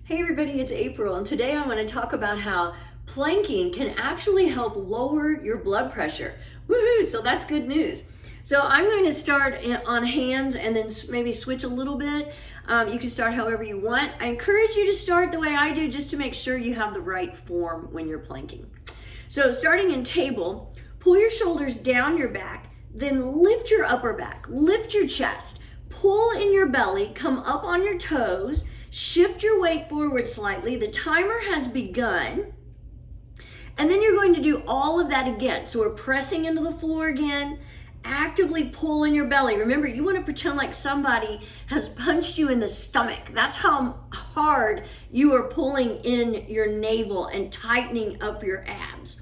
Hey everybody, it's April, and today I want to talk about how planking can actually help lower your blood pressure. Woohoo! So that's good news. So I'm going to start on hands and then maybe switch a little bit. You can start however you want. I encourage you to start the way I do just to make sure you have the right form when you're planking. So starting in table, pull your shoulders down your back, then lift your upper back, lift your chest, pull in your belly, come up on your toes, shift your weight forward slightly. The timer has begun. And then you're going to do all of that again. So we're pressing into the floor again, actively pull in your belly. Remember, you want to pretend like somebody has punched you in the stomach. That's how hard you are pulling in your navel and tightening up your abs.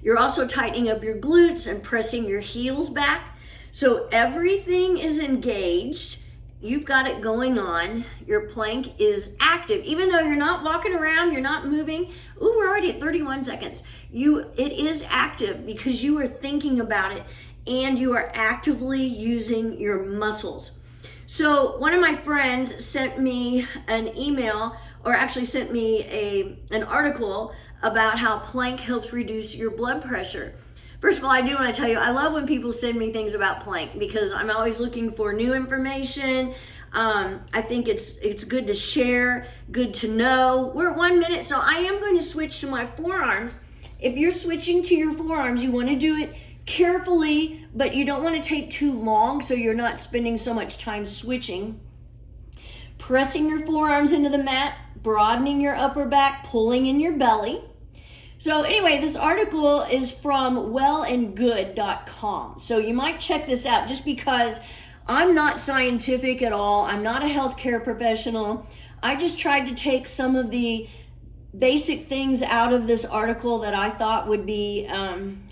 You're also tightening up your glutes and pressing your heels back. So everything is engaged. You've got it going on. Your plank is active. Even though you're not walking around, you're not moving. Ooh, we're already at 31 seconds. It is active because you are thinking about it and you are actively using your muscles. So one of my friends sent me an email, or actually sent me an article about how plank helps reduce your blood pressure. First of all, I do want to tell you, I love when people send me things about plank because I'm always looking for new information. I think it's good to share, good to know. We're at 1 minute, so I am going to switch to my forearms. If you're switching to your forearms, you want to do it carefully, but you don't want to take too long so you're not spending so much time switching. Pressing your forearms into the mat, broadening your upper back, pulling in your belly. So anyway, this article is from wellandgood.com. So you might check this out just because I'm not scientific at all. I'm not a healthcare professional. I just tried to take some of the basic things out of this article that I thought would be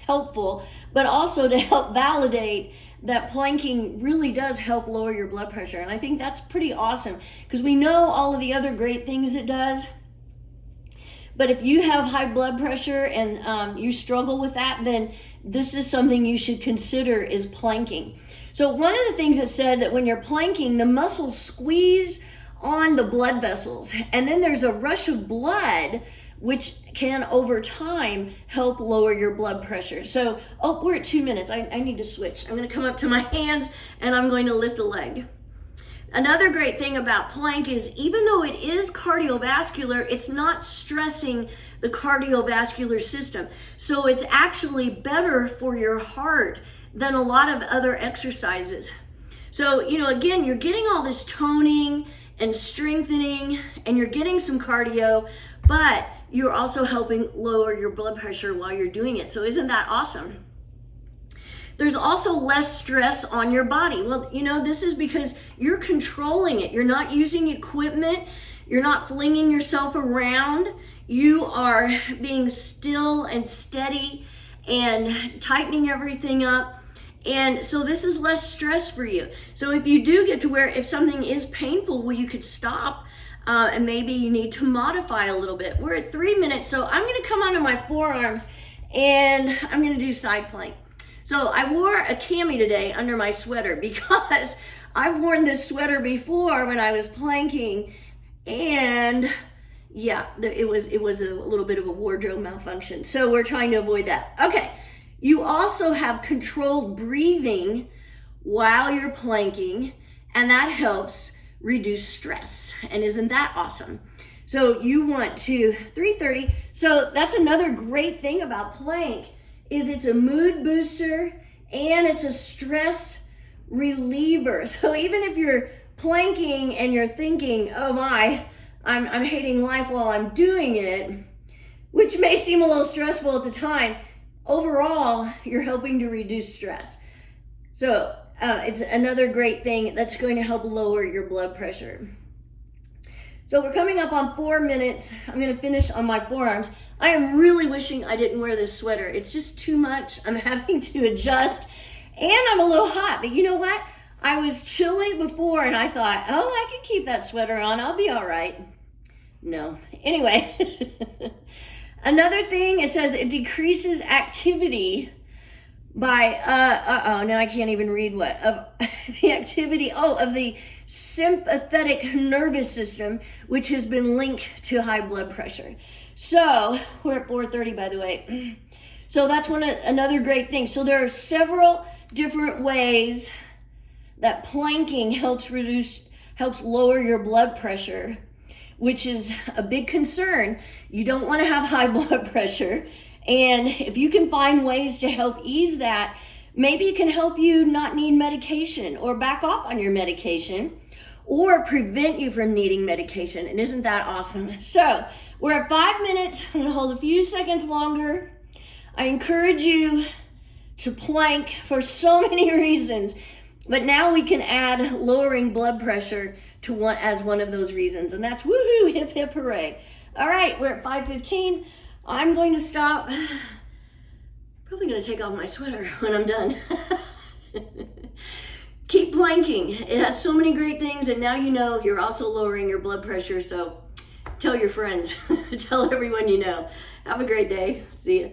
helpful, but also to help validate that planking really does help lower your blood pressure. And I think that's pretty awesome because we know all of the other great things it does. But if you have high blood pressure and you struggle with that, then this is something you should consider is planking. So one of the things it said that when you're planking, the muscles squeeze on the blood vessels, and then there's a rush of blood, which can over time help lower your blood pressure. So, we're at 2 minutes. I need to switch. I'm going to come up to my hands and I'm going to lift a leg. Another great thing about plank is even though it is cardiovascular, it's not stressing the cardiovascular system. So it's actually better for your heart than a lot of other exercises. So, again, you're getting all this toning and strengthening and you're getting some cardio, but you're also helping lower your blood pressure while you're doing it. So isn't that awesome? There's also less stress on your body. Well, this is because you're controlling it. You're not using equipment. You're not flinging yourself around. You are being still and steady and tightening everything up. And so this is less stress for you. So if you do get to where if something is painful, well, you could stop and maybe you need to modify a little bit. We're at 3 minutes, so I'm going to come onto my forearms and I'm going to do side plank. So I wore a cami today under my sweater because I've worn this sweater before when I was planking, and yeah, it was a little bit of a wardrobe malfunction. So we're trying to avoid that. Okay, you also have controlled breathing while you're planking, and that helps reduce stress. And isn't that awesome? So you want to 3:30. So that's another great thing about plank. Is it's a mood booster and it's a stress reliever. So even if you're planking and you're thinking, oh my, I'm hating life while I'm doing it, which may seem a little stressful at the time, overall, you're helping to reduce stress. So it's another great thing that's going to help lower your blood pressure. So we're coming up on 4 minutes. I'm going to finish on my forearms. I am really wishing I didn't wear this sweater. It's just too much. I'm having to adjust and I'm a little hot. But you know what? I was chilly before and I thought, I can keep that sweater on. I'll be all right. No. Anyway, another thing, it says it decreases activity by now I can't even read what of the activity of the sympathetic nervous system, which has been linked to high blood pressure. So we're at 4:30, by the way. So that's another great thing. So there are several different ways that planking helps lower your blood pressure, which is a big concern. You don't want to have high blood pressure. And if you can find ways to help ease that, maybe it can help you not need medication or back off on your medication or prevent you from needing medication. And isn't that awesome? So we're at 5 minutes. I'm gonna hold a few seconds longer. I encourage you to plank for so many reasons, but now we can add lowering blood pressure to one of those reasons. And that's woohoo, hip, hip, hooray. All right, we're at 5:15. I'm going to stop. Probably going to take off my sweater when I'm done. Keep planking. It has so many great things, and now you know you're also lowering your blood pressure, so tell your friends. Tell everyone you know. Have a great day. See you.